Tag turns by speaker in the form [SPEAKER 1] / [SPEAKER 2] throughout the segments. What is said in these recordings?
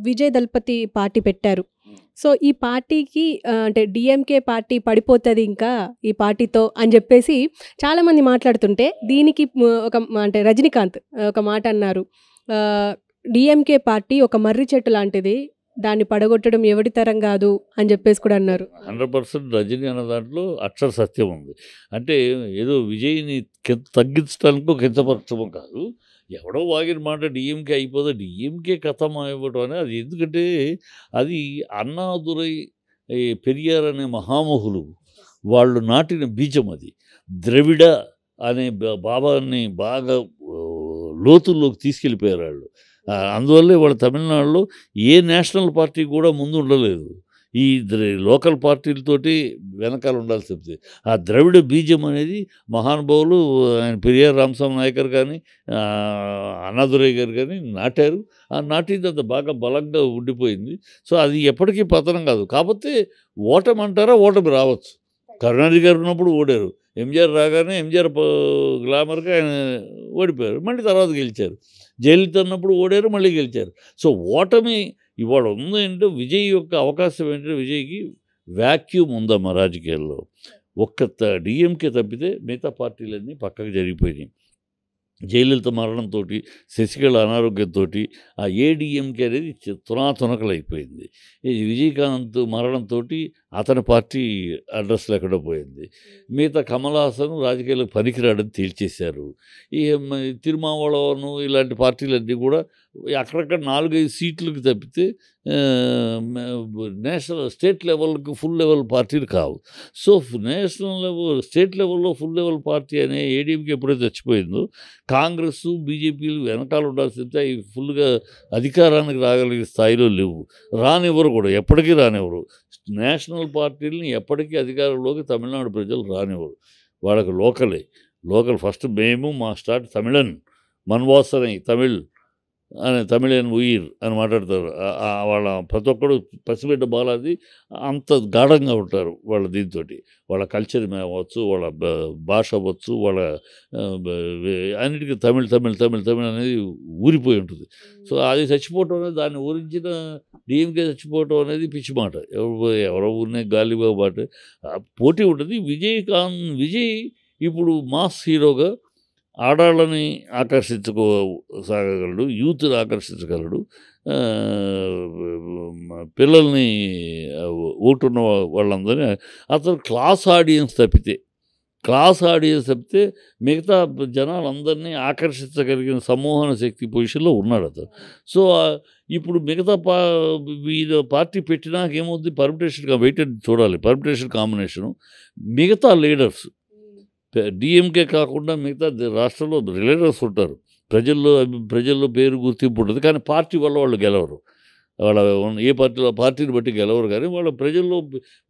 [SPEAKER 1] విజయ్ దళపతి party పెట్టారు. So, ఈ పార్టీకి అంటే డీఎంకే పార్టీ పడిపోతది ఇంకా ఈ పార్టీతో అని జెప్పేసి చాలామంది మాట్లాడుతుంటే, దీనికి అంటే రజనీకాంత్ ఒక మాట అన్నారు. డీఎంకే పార్టీ ఒక మర్రి చెట్టు లాంటిది. దాన్ని పడగొట్టడం ఎవడి తరం గాదు అని జెప్పేసి కూడా అన్నారు.
[SPEAKER 2] 100% రజనీ అన్న దాంట్లో అక్షర సత్యం ఉంది. అంటే ఏదో విజయ్‌ని తగ్గించడానికో, కించపరచడమో కాదు. ఎవడో వాగిన మాట డీఎంకే అయిపోతే డీఎంకే ఖతం అయిపోవడం అనేది అది ఎందుకంటే అది అన్నాదురై, పెరియార్ అనే మహామహులు వాళ్ళు నాటిన బీజం అది. ద్రవిడ అనే భావాన్ని బాగా లోతుల్లోకి తీసుకెళ్ళిపోయారు వాళ్ళు. అందువల్లే వాళ్ళు తమిళనాడులో ఏ నేషనల్ పార్టీ కూడా ముందు ఉండలేదు. ఈ లోకల్ పార్టీలతోటి వెనకాల ఉండాల్సి వస్తుంది. ఆ ద్రవిడ బీజం అనేది మహానుభావులు ఆయన పెరియార్ రామస్వామి నాయకర్ కానీ, అన్నాదురై గారు కానీ నాటారు. ఆ నాటింది అంత బాగా బలంగా ఉండిపోయింది. సో అది ఎప్పటికీ పతనం కాదు. కాకపోతే ఓటమంటారా, ఓటమి రావచ్చు. కరుణానిధి గారు ఉన్నప్పుడు ఓడారు. ఎంజీఆర్ రాగానే ఎంజీఆర్ గ్లామర్గా ఆయన ఓడిపోయారు, మళ్ళీ తర్వాత గెలిచారు. జయలలిత ఉన్నప్పుడు ఓడారు, మళ్ళీ గెలిచారు. సో ఓటమి ఇవాళ ఉందంటే విజయ్ యొక్క అవకాశం ఏంటంటే, విజయ్కి వ్యాక్యూమ్ ఉందమ్మా రాజకీయాల్లో. ఒక్క డీఎంకే తప్పితే మిగతా పార్టీలన్నీ పక్కకు జరిగిపోయినాయి. జయలలిత మరణంతో, శశికళ అనారోగ్యంతో ఆ ఏడీఎంకే అనేది తునాతునకలైపోయింది. విజయకాంత్ మరణంతో అతని పార్టీ అడ్రస్ లేకుండా పోయింది. మిగతా కమల్ హాసన్ రాజకీయాలకు పనికిరాడని తేల్చేశారు. ఈ తిరుమావళవను ఇలాంటి పార్టీలన్నీ కూడా అక్కడక్కడ 4-5 సీట్లకు తప్పితే నేషనల్ స్టేట్ లెవెల్కి ఫుల్ లెవెల్ పార్టీలు కావు. సో నేషనల్ లెవెల్, స్టేట్ లెవెల్లో ఫుల్ లెవెల్ పార్టీ అనే ఏడీఎంకే ఎప్పుడైతే చచ్చిపోయిందో, కాంగ్రెస్, బీజేపీలు వెనకాల ఉండాల్సిందే అవి ఫుల్గా అధికారానికి రాగలిగే స్థాయిలో లేవు. రానివ్వరు కూడా, ఎప్పటికీ రానివ్వరు. నేషనల్ పార్టీలని ఎప్పటికీ అధికారంలోకి తమిళనాడు ప్రజలు రానివ్వరు. వాళ్ళకి లోకల్ ఫస్ట్ మేము మా స్టార్ట్ తమిళన్ మన్వాసనై తమిళ్ అని తమిళన్ ఉయిర్ అని మాట్లాడతారు. వాళ్ళ ప్రతి ఒక్కడు పసిబిడ్డ బాలాది అంత గాఢంగా ఉంటారు వాళ్ళ దీంతో. వాళ్ళ కల్చర్ అవ్వచ్చు, వాళ్ళ భాష అవ్వచ్చు, వాళ్ళ అన్నిటికీ తమిళ్ అనేది ఊరిపోయి ఉంటుంది. సో అది చచ్చిపోవటం అనేది, దాన్ని ఊరించిన డీఎంకే చచ్చిపోవటం అనేది పిచ్చి మాట. ఎవరో ఊరినే గాలి మాట పోటీ ఉంటుంది. విజయ్ ఇప్పుడు మాస్ హీరోగా ఆడాళ్ళని ఆకర్షించుకోసాగలడు, యూత్ని ఆకర్షించగలడు, పిల్లల్ని ఓటున్న వాళ్ళందరినీ. అతను క్లాస్ ఆడియన్స్ తప్పితే మిగతా జనాలందరినీ ఆకర్షించగలిగిన సమ్మోహన శక్తి పొజిషన్లో ఉన్నాడు అతను. సో ఇప్పుడు మిగతా పార్టీ పెట్టినాక ఏమవుతుంది, పర్మిటేషన్గా వెయిటెడ్ చూడాలి, పర్మిటేషన్ కాంబినేషను. మిగతా లీడర్స్ డిఎంకే కాకుండా మిగతా రాష్ట్రంలో లీడర్స్ ఉంటారు. ప్రజల్లో పేరు గుర్తింపు ఉంటుంది, కానీ పార్టీ వల్ల వాళ్ళు గెలవరు. వాళ్ళ ఏ పార్టీని బట్టి గెలవరు, కానీ వాళ్ళ ప్రజల్లో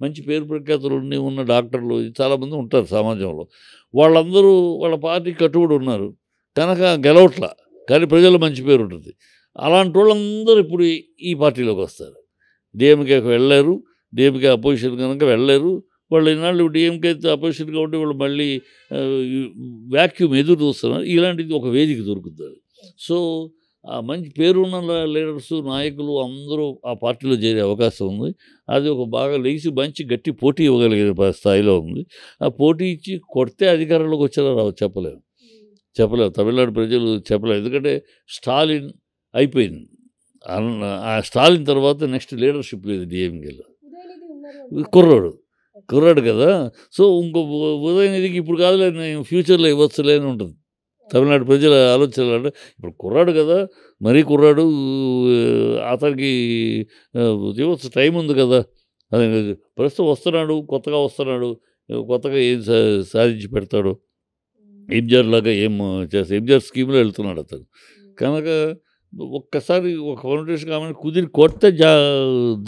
[SPEAKER 2] మంచి పేరు ప్రఖ్యాతులు ఉన్న డాక్టర్లు చాలామంది ఉంటారు సమాజంలో. వాళ్ళందరూ వాళ్ళ పార్టీకి కట్టుబడి ఉన్నారు కనుక గెలవట్లా, కానీ ప్రజల్లో మంచి పేరు ఉంటుంది. అలాంటి వాళ్ళందరూ ఇప్పుడు ఈ పార్టీలోకి వస్తారు. డిఎంకేకి వెళ్ళారు, డిఎంకే అపోజిషన్ కనుక వెళ్ళారు. వాళ్ళు ఈనాళ్ళు డిఎంకే అపోజిషన్గా ఉంటే వాళ్ళు మళ్ళీ వ్యాక్యూమ్ ఎదురు చూస్తున్నారు. ఇలాంటిది ఒక వేదిక దొరుకుతుంది. సో మంచి పేరున్న లీడర్స్, నాయకులు అందరూ ఆ పార్టీలో చేరే అవకాశం ఉంది. అది ఒక బాగా లేచి మంచి గట్టి పోటీ ఇవ్వగలిగే స్థాయిలో ఉంది. ఆ పోటీ ఇచ్చి కొడితే అధికారంలోకి వచ్చేలా చెప్పలేము. తమిళనాడు ప్రజలు చెప్పలేము. ఎందుకంటే స్టాలిన్ అయిపోయింది. ఆ స్టాలిన్ తర్వాత నెక్స్ట్ లీడర్షిప్ లేదు డిఎంకేలో. కుర్రాడు కదా. సో ఇంకో ఉదయనిధికి ఇప్పుడు కాదులే, ఫ్యూచర్లో ఇవ్వచ్చులే అని ఉంటుంది తమిళనాడు ప్రజల ఆలోచనలు. అంటే ఇప్పుడు కుర్రాడు కదా, మరీ కుర్రాడు, అతనికి ఇవ్వచ్చు, టైం ఉంది కదా. అది ప్రస్తుతం కొత్తగా వస్తున్నాడు, కొత్తగా ఏం సాధించి పెడతాడు, ఎంజీఆర్ లాగా ఏం చేస్తాడు, ఎంజీఆర్ స్కీమ్లో వెళ్తున్నాడు అతను. కనుక ఒక్కసారి ఒక ఫౌండేషన్ కావాలని కుదిరి కొడితే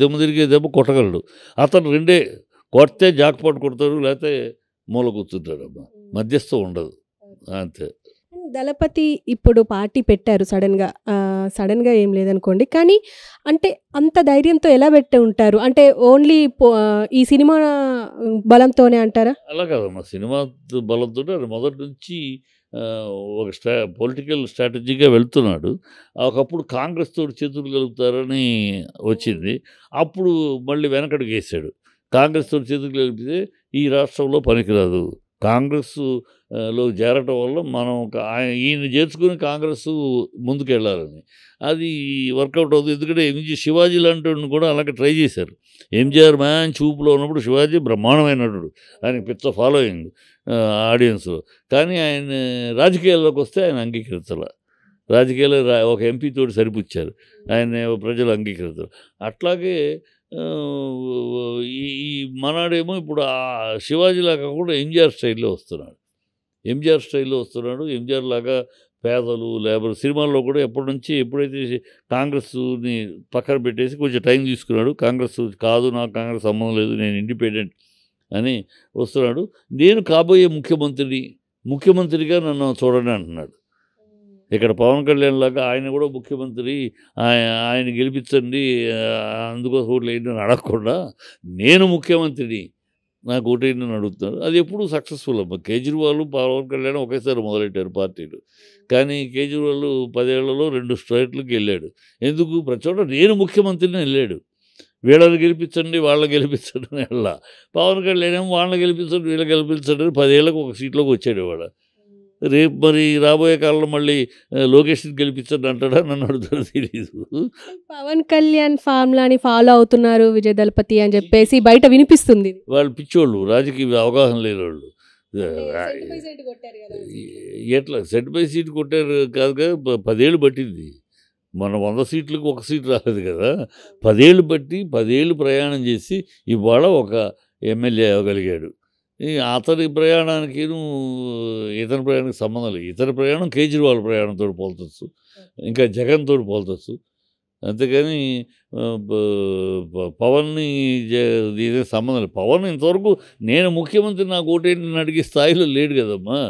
[SPEAKER 2] దెబ్బ తిరిగే దెబ్బ కొట్టగలడు అతను. రెండే కొడితే జాక్పాట్ కొడతాడు, లేకపోతే మూల కూర్చుంటాడు. అమ్మా మధ్యస్థం ఉండదు అంతే.
[SPEAKER 1] దళపతి ఇప్పుడు పార్టీ పెట్టారు సడన్గా ఏం లేదనుకోండి, కానీ అంటే అంత ధైర్యంతో ఎలా పెట్టి ఉంటారు? అంటే ఓన్లీ ఈ సినిమా బలంతోనే అంటారా?
[SPEAKER 2] అలా కాదమ్మా, సినిమా బలంతో మొదటి నుంచి ఒక పొలిటికల్ స్ట్రాటజీగా వెళ్తున్నాడు. ఒకప్పుడు కాంగ్రెస్ తోటి చేతులు కలుపుతారని వచ్చింది. అప్పుడు మళ్ళీ వెనకడుగేశాడు. కాంగ్రెస్ తోటి చేతులు కలిపితే ఈ రాష్ట్రంలో పనికిరాదు. కాంగ్రెస్ లో చేరటం వల్ల మనం ఈయన చేర్చుకుని కాంగ్రెస్ ముందుకెళ్ళాలని. అది వర్కౌట్ అవుతుంది. ఎందుకంటే శివాజీ లాంటి వాడిని కూడా అలాగే ట్రై చేశారు. ఎంజీఆర్ మంచి ఊపులో ఉన్నప్పుడు శివాజీ బ్రహ్మాండమైన నటుడు. ఆయనకి పిచ్చ ఫాలోయింగ్ ఆడియన్స్‌లో. కానీ ఆయన రాజకీయాల్లోకి వస్తే ఆయన అంగీకరించలా. రాజకీయాల్లో ఒక ఎంపీ తోటి సరిపుచ్చారు. ఆయన ప్రజలు అంగీకరించరు. అట్లాగే ఈ ఈ మనాడేమో ఇప్పుడు శివాజీలాగా కాకుండా ఎంజీఆర్ స్టైల్‌లో వస్తున్నాడు. ఎంజీఆర్ లాగా పేదలు, లేబర్ సినిమాల్లో కూడా ఎప్పుడైతే కాంగ్రెస్‌ని పక్కన పెట్టేసి కొంచెం టైం తీసుకున్నాడు. కాంగ్రెస్ కాదు, నాకు కాంగ్రెస్ సంబంధం లేదు, నేను ఇండిపెండెంట్ అని వస్తున్నాడు. నేను కాబోయే ముఖ్యమంత్రిగా నన్ను చూడండి అంటున్నాడు. ఇక్కడ పవన్ కళ్యాణ్ లాగా ఆయన కూడా ముఖ్యమంత్రి, ఆయన గెలిపించండి, అందుకోసం ఓట్లు వేయండి అని అడగకుండా నేను ముఖ్యమంత్రిని, నాకు ఓటేయండి అని అడుగుతున్నారు. అది ఎప్పుడు సక్సెస్ఫుల్ అమ్మ. కేజ్రీవాల్, పవన్ కళ్యాణ్ ఒకేసారి మొదలెట్టారు పార్టీలు. కానీ కేజ్రీవాల్ 10 ఏళ్లలో 2 స్టేట్లకు వెళ్ళాడు. ఎందుకు? ప్రతి చోట నేను ముఖ్యమంత్రిని వెళ్ళాడు. వీళ్ళని గెలిపించండి, వాళ్ళని గెలిపించండి అని వెళ్ళా. పవన్ కళ్యాణ్ ఏమో వాళ్ళని గెలిపించండి, వీళ్ళని గెలిపించండి అని 10 ఏళ్ళకు ఒక సీట్లోకి వచ్చాడు ఇవాళ. రేపు మరి రాబోయే కాలంలో మళ్ళీ లోకేష్ని గెలిపించండి అంటాడా, నన్ను అడుగుతాడో తెలీదు.
[SPEAKER 1] పవన్ కళ్యాణ్ ఫార్ములాని ఫాలో అవుతున్నారు విజయ్ దళపతి అని చెప్పేసి బయట వినిపిస్తుంది.
[SPEAKER 2] వాళ్ళు పిచ్చోళ్ళు, రాజకీయ అవగాహన లేని వాళ్ళు. ఎట్లా సెట్ బై సీట్ కొట్టారు కాదుగా, 10 ఏళ్ళు పట్టింది. మన 100 సీట్లకు 1 సీట్ రాలేదు కదా. 10 ఏళ్ళు బట్టి 10 ఏళ్ళు ప్రయాణం చేసి ఇవాళ ఒక ఎమ్మెల్యే అవ్వగలిగాడు. అతని ప్రయాణానికి ఇతని ప్రయాణానికి సంబంధం లేదు. ఇతని ప్రయాణం కేజ్రీవాల్ ప్రయాణంతో పోల్చొచ్చు, ఇంకా జగన్ తోటి పోల్చొచ్చు. అంతేగాని పవన్ని ఇదే సంబంధం లేదు. పవన్ ఇంతవరకు నేను ముఖ్యమంత్రి, నాకు ఓటేంటి అడిగే స్థాయిలో లేడు కదమ్మా.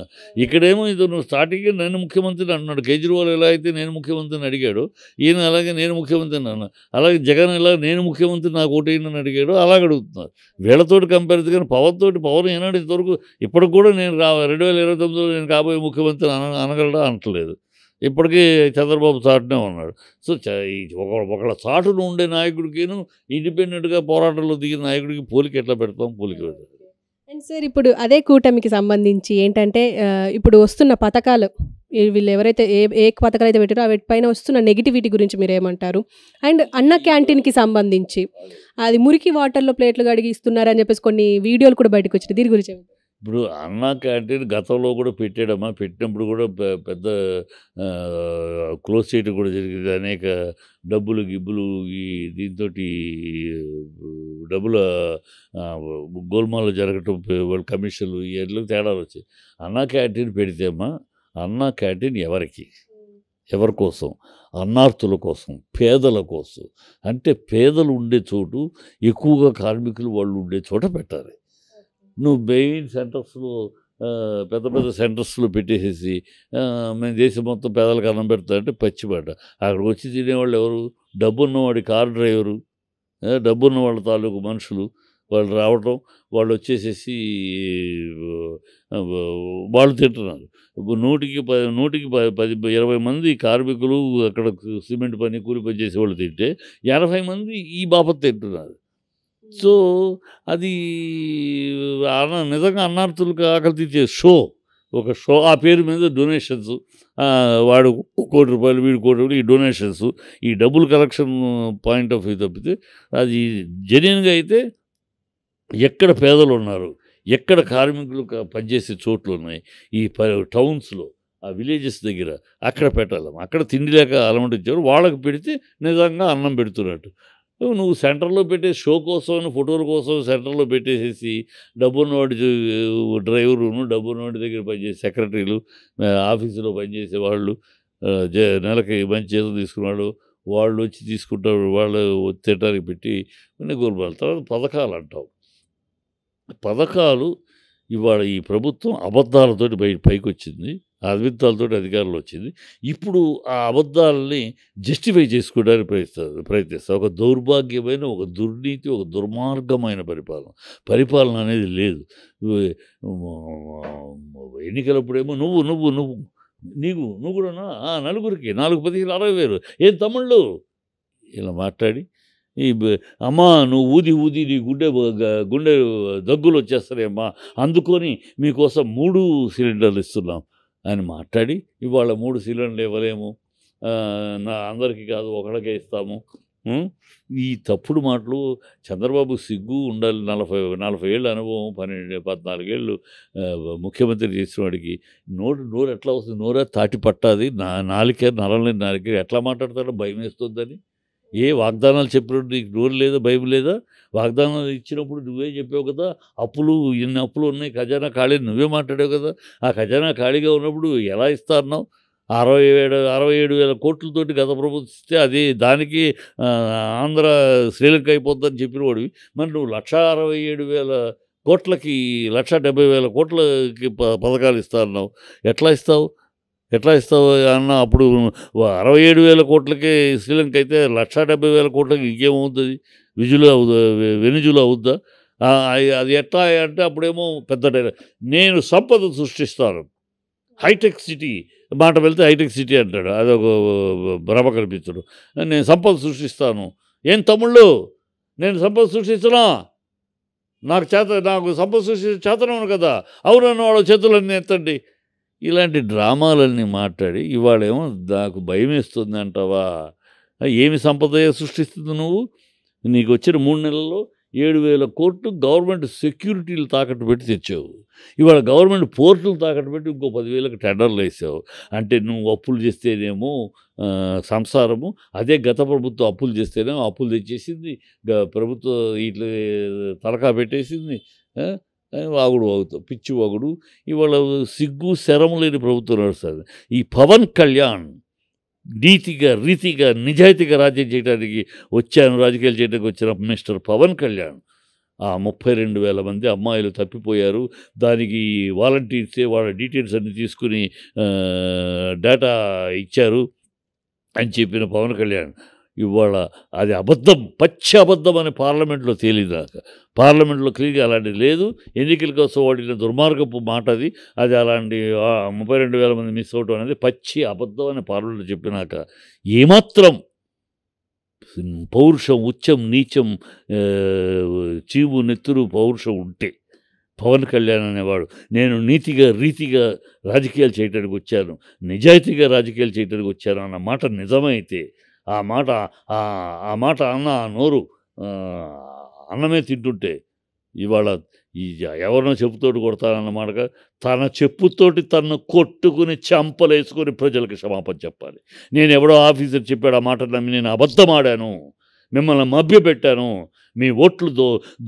[SPEAKER 2] ఇక్కడేమో ఇతను స్టార్టింగే నేను ముఖ్యమంత్రిని అంటున్నాడు. కేజ్రీవాల్ ఎలా అయితే నేను ముఖ్యమంత్రిని అడిగాడు, ఈయన అలాగే నేను ముఖ్యమంత్రిని అన్నా. అలాగే జగన్ ఎలా నేను ముఖ్యమంత్రి, నాకు ఓటేయండి అని అడిగాడు, అలాగే అడుగుతున్నారు. వీళ్ళతోటి కంపేర్ కానీ పవన్ ఏనాడు ఇంతవరకు ఇప్పటికి కూడా నేను 2029లో నేను కాబోయే ముఖ్యమంత్రి అనగలడా అనట్లేదు. ఇప్పటికీ చంద్రబాబు చాటునే ఉన్నాడు. సో ఒకళ్ళ చాటును ఉండే నాయకుడికిను ఇండిపెండెంట్గా పోరాటంలో దిగిన నాయకుడికి పోలిక ఎట్లా పెడతాం? పోలిక పెడతాం.
[SPEAKER 1] అండ్ సార్, ఇప్పుడు అదే కూటమికి సంబంధించి ఏంటంటే ఇప్పుడు వస్తున్న పథకాలు, వీళ్ళు ఎవరైతే ఏ పథకాలు అయితే పెట్టారో వాటి పైన వస్తున్న నెగిటివిటీ గురించి మీరు ఏమంటారు? అండ్ అన్న క్యాంటీన్కి సంబంధించి అది మురికి వాటర్లో ప్లేట్లు కడిగి ఇస్తున్నారని చెప్పేసి కొన్ని వీడియోలు కూడా బయటకు వచ్చినాయి. దీని గురించి
[SPEAKER 2] ఇప్పుడు అన్నా క్యాంటీన్ గతంలో కూడా పెట్టాడమ్మా. పెట్టినప్పుడు కూడా పెద్ద క్లోజ్ చేయడం కూడా జరిగింది. అనేక గిబ్బులు ఈ దీంతో డబ్బుల గోల్మాలు జరగటం, వాళ్ళ కమిషన్లు ఇవన్నీ తేడాలు వచ్చాయి. అన్నా క్యాంటీన్ పెడితే అమ్మా, అన్నా క్యాంటీన్ ఎవరి కోసం? అన్నార్తుల కోసం, పేదల కోసం. అంటే పేదలు ఉండే చోటు, ఎక్కువగా కార్మికులు వాళ్ళు ఉండే చోట పెట్టాలి. నువ్వు మెయిన్ సెంటర్స్లో, పెద్ద సెంటర్స్లో పెట్టేసేసి మేము దేశం మొత్తం పేదలకు అన్నం పెడతా అంటే పచ్చిబడ్డ. అక్కడికి వచ్చి తినేవాళ్ళు ఎవరు? డబ్బున్నవాడి కార్ డ్రైవరు, డబ్బున్న వాళ్ళ తాలూకు మనుషులు. వాళ్ళు రావటం, వాళ్ళు వచ్చేసేసి వాళ్ళు తింటున్నారు. 100కి 10-20 మంది కార్మికులు అక్కడ సిమెంట్ పని, కూలి పని చేసేవాళ్ళు తింటే 80 మంది ఈ బాపత్ తింటున్నారు. సో అది నిజంగా అన్నార్థులకు ఆకలి తీర్చే ఒక షో. ఆ పేరు మీద డొనేషన్స్, వాడు ₹1 కోటి, వీడు ₹1 కోటి, ఈ డొనేషన్స్, ఈ డబ్బులు కలెక్షన్ పాయింట్ ఆఫ్ వ్యూ తప్పితే అది జెన్యూన్గా అయితే ఎక్కడ పేదలు ఉన్నారు, ఎక్కడ కార్మికులు పనిచేసే చోట్లు ఉన్నాయి, ఈ టౌన్స్లో, ఆ విలేజెస్ దగ్గర అక్కడ పెట్టాలి. అక్కడ తిండి లేక అలమటించారు, వాళ్ళకి పెడితే నిజంగా అన్నం పెడుతున్నట్టు. నువ్వు సెంటర్లో పెట్టే షో కోసం, ఫోటోల కోసం సెంటర్లో పెట్టేసేసి డబ్బున్నవాడి డ్రైవరును, డబ్బున్నవాడి దగ్గర పనిచేసే సెక్రటరీలు, ఆఫీసులో పనిచేసే వాళ్ళు, నెలకి మంచి జీతం తీసుకున్నాడు, వాళ్ళు వచ్చి తీసుకుంటారు, వాళ్ళు తినడానికి పెట్టి కొన్ని గోల్మాలు. తర్వాత పథకాలు అంటావు. పథకాలు ఇవాళ ఈ ప్రభుత్వం అబద్ధాలతోటి పైకి వచ్చింది. అద్వితాలతోటి అధికారంలో వచ్చింది. ఇప్పుడు ఆ అబద్ధాలని జస్టిఫై చేసుకోవడానికి ప్రయత్నిస్తారు. ఒక దౌర్భాగ్యమైన, ఒక దుర్నీతి, ఒక దుర్మార్గమైన పరిపాలన. పరిపాలన అనేది లేదు. వే ఎన్నికలప్పుడేమో నువ్వు, నువ్వు, నువ్వు నువ్వు కూడానా? నలుగురికి 4 పదిహేను 60,000 ఏం తమ్ముళ్ళు ఇలా మాట్లాడి ఈ అమ్మా నువ్వు ఊది ఊది నీ గుండె దగ్గులు వచ్చేస్తాయమ్మా, అందుకొని మీకోసం 3 సిలిండర్లు ఇస్తున్నాం అని మాట్లాడి ఇవాళ 3 సిలిండర్లు ఇవ్వలేము, అందరికీ కాదు ఒకళ్ళకే ఇస్తాము. ఈ తప్పుడు మాటలు. చంద్రబాబు సిగ్గు ఉండాలి. 40 ఏళ్ళ అనుభవం, 14 ఏళ్ళు ముఖ్యమంత్రి చేసిన వాడికి నోరు ఎట్లా వస్తుంది? నోరే తాటి పట్టాది, నాలిక నరలేని నాలిక ఎట్లా మాట్లాడతాడో భయం వేస్తుందని. ఏ వాగ్దానాలు చెప్పినప్పుడు నీకు నోరు లేదా, భయం లేదా? వాగ్దానాలు ఇచ్చినప్పుడు నువ్వే చెప్పావు కదా, అప్పులు ఇన్ని అప్పులు ఉన్నాయి, ఖజానా ఖాళీ నువ్వే మాట్లాడావు కదా. ఆ ఖజానా ఖాళీగా ఉన్నప్పుడు ఎలా ఇస్తా అన్నావు? 67,000 కోట్లతోటి గత ప్రభుత్వం ఇస్తే అది దానికి ఆంధ్ర శ్రీలంక అయిపోద్దని చెప్పిన వాడివి. మరి నువ్వు 1,67,000 కోట్లకి 1,70,000 కోట్లకి పథకాలు ఇస్తా అన్నావు. ఎట్లా ఇస్తావు? ఎట్లా ఇస్తావు అన్న? అప్పుడు 67,000 కోట్లకే శ్రీలంక అయితే 1,70,000 కోట్లకి ఇంకేమవుతుంది? వెనుజులా అవుద్దా? అది ఎట్లా అంటే అప్పుడేమో పెద్ద నేను సంపద సృష్టిస్తాను, హైటెక్ సిటీ మాట వెళ్తే హైటెక్ సిటీ అంటాడు, అదొక భ్రమ కల్పించడు. నేను సంపద సృష్టిస్తాను. ఏం తమ్ముళ్ళు నేను సంపద సృష్టిస్తున్నా? నాకు సంపద సృష్టించే చేతనవును కదా. అవునన్న వాళ్ళ చేతులన్నీ ఎత్తండి. ఇలాంటి డ్రామాలన్నీ మాట్లాడి ఇవాళేమో నాకు భయం వేస్తుంది అంటావా? ఏమి సంపద సృష్టిస్తుంది నువ్వు? నీకు వచ్చిన 3 నెలల్లో 7,000 కోట్లు గవర్నమెంట్ సెక్యూరిటీలు తాకట్టు పెట్టి తెచ్చావు. ఇవాళ గవర్నమెంట్ పోర్టులు తాకట్టు పెట్టి ఇంకో 10,000కి టెండర్లు వేసావు. అంటే నువ్వు అప్పులు చేస్తేనేమో సంసారము, అదే గత ప్రభుత్వం అప్పులు చేస్తేనేమో అప్పులు తెచ్చేసింది, ప్రభుత్వం ఇట్లా తలకా పెట్టేసింది. వాగుడు వాగుతావు, పిచ్చి వాగుడు. ఇవాళ సిగ్గు శరము లేని ప్రభుత్వం నడుస్తుంది. ఈ పవన్ కళ్యాణ్ నీతిగా, రీతిగా, నిజాయితీగా రాజ్యం చేయడానికి రాజకీయాలు చేయడానికి వచ్చిన మిస్టర్ పవన్ కళ్యాణ్ ఆ 32,000 మంది అమ్మాయిలు తప్పిపోయారు, దానికి వాలంటీర్సే వాళ్ళ డీటెయిల్స్ అన్ని తీసుకుని డేటా ఇచ్చారు అని చెప్పిన పవన్ కళ్యాణ్ ఇవాళ అది అబద్ధం, పచ్చి అబద్ధం అని పార్లమెంట్లో తేలిదాక. పార్లమెంట్లో క్లియర్గా అలాంటిది లేదు. ఎన్నికల కోసం వాడిన దుర్మార్గపు మాట అది. అలాంటి 32,000 మంది మిస్ అవటం అనేది పచ్చి అబద్ధం అని పార్లమెంట్లో చెప్పినాక ఏమాత్రం పౌరుషం, ఉచ్చం, నీచం, చీము నెత్తురు పౌరుషం ఉంటే పవన్ కళ్యాణ్ అనేవాడు నేను నీతిగా, రీతిగా రాజకీయాలు చేయడానికి వచ్చాను, నిజాయితీగా రాజకీయాలు చేయడానికి వచ్చాను అన్న మాట నిజమైతే, ఆ మాట అన్న నోరు అన్నమే తింటుంటే ఇవాళ ఎవరినో చెప్పుతోటి కొడతానన్నమాట, తన చెప్పుతోటి తను కొట్టుకుని చెంపలేసుకొని ప్రజలకు క్షమాపణ చెప్పాలి. నేను ఎవడో ఆఫీసర్ చెప్పాడు ఆ మాట నమ్మి నేను అబద్ధం ఆడాను, మిమ్మల్ని మభ్యపెట్టాను, మీ ఓట్లు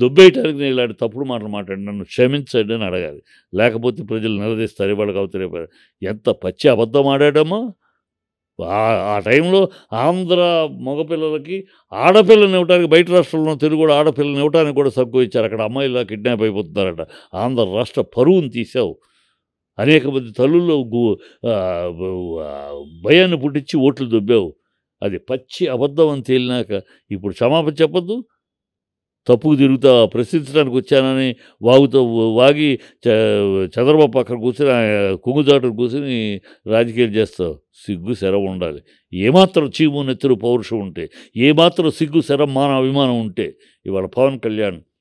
[SPEAKER 2] దొబ్బేయటానికి నేను ఇలాంటి తప్పుడు మాటలు మాట్లాడి నన్ను క్షమించండి అని అడగాలి. లేకపోతే ప్రజలు నిలదీస్తారు, ఇవాళకి అవుతారు. ఎంత పచ్చి అబద్ధం ఆడాడమ్మా! ఆ టైంలో ఆంధ్ర మగపిల్లలకి ఆడపిల్లని ఇవ్వడానికి, బయట రాష్ట్రంలో తెలుగు ఆడపిల్లని ఇవ్వడానికి కూడా సగ్గు ఇచ్చారు. అక్కడ అమ్మాయిలా కిడ్నాప్ అయిపోతున్నారట. ఆంధ్ర రాష్ట్ర పరువును తీసావు. అనేక మంది తల్లుల్లో భయాన్ని పుట్టించి ఓట్లు దొబ్బావు. అది పచ్చి అబద్ధం అని తేలినాక ఇప్పుడు క్షమాపణ చెప్పొద్దు. తప్పుకు తిరుగుతా ప్రశ్నించడానికి వచ్చానని వాగి చంద్రబాబు పక్కన కూర్చొని కుంగుజాటును కూర్చొని రాజకీయాలు చేస్తావు. సిగ్గు శరం ఉండాలి. ఏమాత్రం చీము నెత్తురు పౌరుషం ఉంటే, ఏమాత్రం సిగ్గు శరం మాన అభిమానం ఉంటే ఇవాళ పవన్ కళ్యాణ్